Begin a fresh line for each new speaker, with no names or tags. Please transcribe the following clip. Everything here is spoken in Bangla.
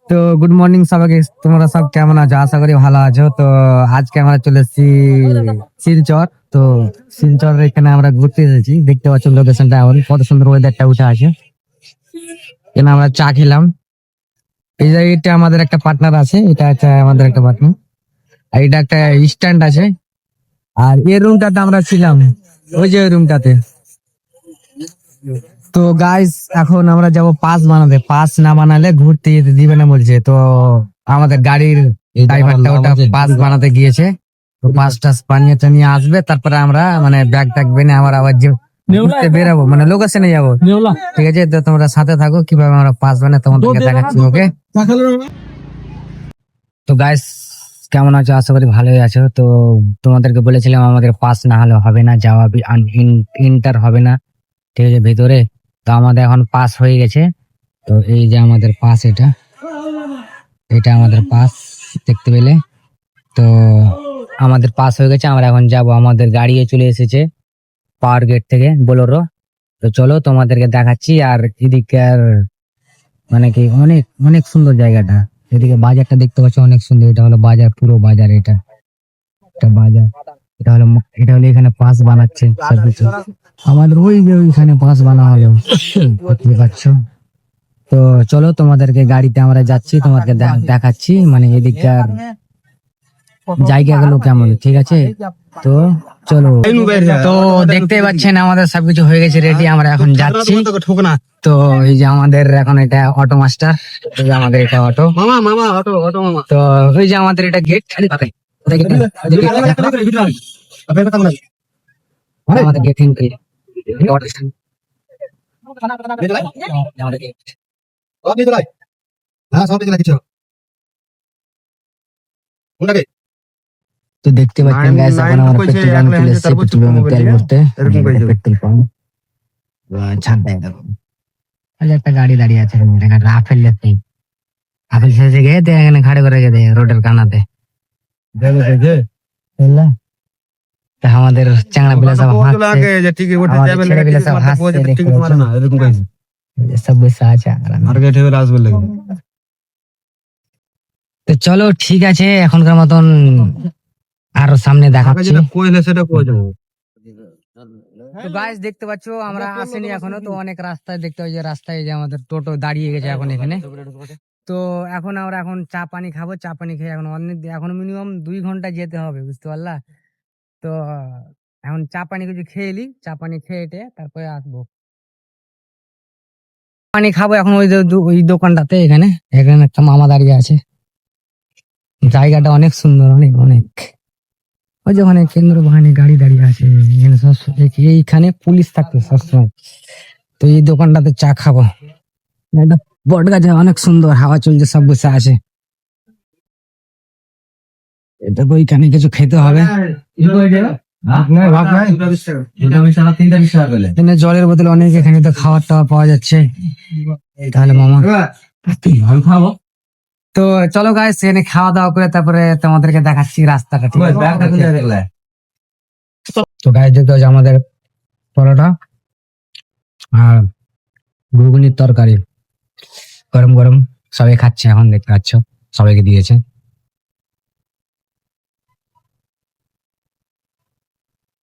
তো গুড মর্নিং সবাইকে, তোমরা সব কেমন আছো? আশা করি ভালো আছো। তো আজকে আমরা চলে এসেছি শিলচর। তো শিলচর এখানে আমরা ঘুরতে এসেছি, দেখতে পাচ্ছ লোকেশনটা এখন কত সুন্দর ওয়েদারটা উঠে আছে। এখানে আমরা চা খেলাম। এই যে এটা আমাদের একটা পার্টনার আছে, এটা হচ্ছে আমাদের একটা পার্টনার, আর এটা একটা স্ট্যান্ড আছে। আর এই রুমটাতে আমরা ছিলাম, ওই যে রুমটাতে। তো গাইস এখন আমরা যাব পাস বানাতে, পাস না বানালে ঘুরতে যেতে দিবে না বলছে। তো আমাদের গাড়ির ড্রাইভারটা ওটা পাস বানাতে গিয়েছে। তো পাস টাস বানিয়ে টানিয়ে আসবে, তারপরে আমরা মানে ব্যাগ ট্যাগ বেনে আবার যে ঘুরতে বেরাবো, মানে লোকেশনে যাবো। ঠিক আছে, তো তোমরা সাথে থাকো, কিভাবে আমরা পাস বানাই তোমাদেরকে দেখাচ্ছি। ওকে, তো গাইস কেমন আছো? আশা করি ভালোই আছো। তো তোমাদেরকে বলেছিলাম আমাদের পাস না হলে হবে না, যাওয়া ইন্টার হবে না, ঠিক আছে ভেতরে। তো আমাদের এখন পাস হয়ে গেছে। তো এই যে আমাদের পাস, এটা এটা আমাদের পাস, দেখতে পেলে। তো আমাদের পাস হয়ে গেছে, আমরা এখন যাব। আমাদের গাড়িও চলে এসেছে পাওয়ার গেট থেকে, বোলেরো। তো চলো তোমাদেরকে দেখাচ্ছি। আর এদিকে আর মানে কি অনেক অনেক সুন্দর জায়গাটা। এদিকে বাজারটা দেখতে পাচ্ছ, অনেক সুন্দর। এটা হলো বাজার, পুরো বাজার। এটা এটা বাজার, এটা হলো এখানে পাস বানাচ্ছে সবকিছু। আমাদের ওই যে ওইখানে পাস বানা হলো, বুঝতে পারছো। তো চলো তোমাদেরকে গাড়িতে আমরা যাচ্ছি, তোমাদেরকে দেখাচ্ছি মানে এদিককার জায়গাগুলো কেমন, ঠিক আছে। তো চলো, তো দেখতে পাচ্ছেন আমাদের সবকিছু হয়ে গেছে রেডি, আমরা এখন যাচ্ছি। তো এই যে আমাদের এখন এটা অটো মাস্টার, এই যে আমাদের এটা অটো মামা। তো ওই যে আমাদের এটা গেট, আমাদের গেট তো দেখতে পাচ্ছেন গাইস, এখন আমরা পেট্রোল পাম্পে চলে এসেছি, পেট্রোল পাম্পে তেল ভরতে। পেট্রোল পাম্প ছাড় দেয়, দেখো ওই যে একটা গাড়ি দাঁড়িয়ে আছে এখানে, এটা রাফেল লেফটি। রাফেল শেষে গিয়ে তো এখানে খাড়ে করে গেছে রোডের কানাতে, বুঝলা? তা আমাদের চ্যাংড়া পিলা সব হাসছে, আমাদের ছেলে পিলা সব হাসছে, দেখতে পাচ্ছ? সব বসে আছে আরামে। তো চলো ঠিক আছে, এখনকার মতন আরো সামনে দেখাচ্ছি। তো গাইস দেখতে পাচ্ছ আমরা আসেনি এখনো, তো অনেক রাস্তায় দেখতে পাচ্ছি, রাস্তায় যে আমাদের টোটো দাঁড়িয়ে গেছে এখন এখানে। তো এখন আমরা এখন চা পানি খাবো, চা পানি খেয়ে এখন অনেক, এখন মিনিমাম 2 ঘন্টা যেতে হবে, বুঝতে পারলা? তো এখন চা পানি কিছু খেয়ে এলি, চা পানি খেয়ে টেয়ে তারপরে আসবো। পানি খাবো এখন ওই ওই দোকানটাতে, এখানে এখানে একটা মামা দাঁড়িয়ে আছে। জায়গাটা অনেক সুন্দর, অনেক অনেক। ওই যে ওখানে কেন্দ্র বাহিনী গাড়ি দাঁড়িয়ে আছে, এখানে এইখানে পুলিশ থাকতো সবসময়। তো এই দোকানটাতে চা খাবো, একটা বট গাছে অনেক সুন্দর হাওয়া চলছে, সব বসে আছে। এটা ওইখানে কিছু খেতে হবে। এখানে জলের বোতল অনেক, এখানে তো খাবার টাবার পাওয়া যাচ্ছে। তাহলে মামা খাবো। তো চলো গাইস, এখানে খাওয়া দাওয়া করে তারপরে তোমাদেরকে দেখাচ্ছি রাস্তাটা, ঠিক আছে? তো গাইস দেখতে হচ্ছে আমাদের পরোটা আর ঘুগনির তরকারি, গরম গরম সবাই খাচ্ছে এখন, দেখতে পাচ্ছ সবাইকে দিয়েছে।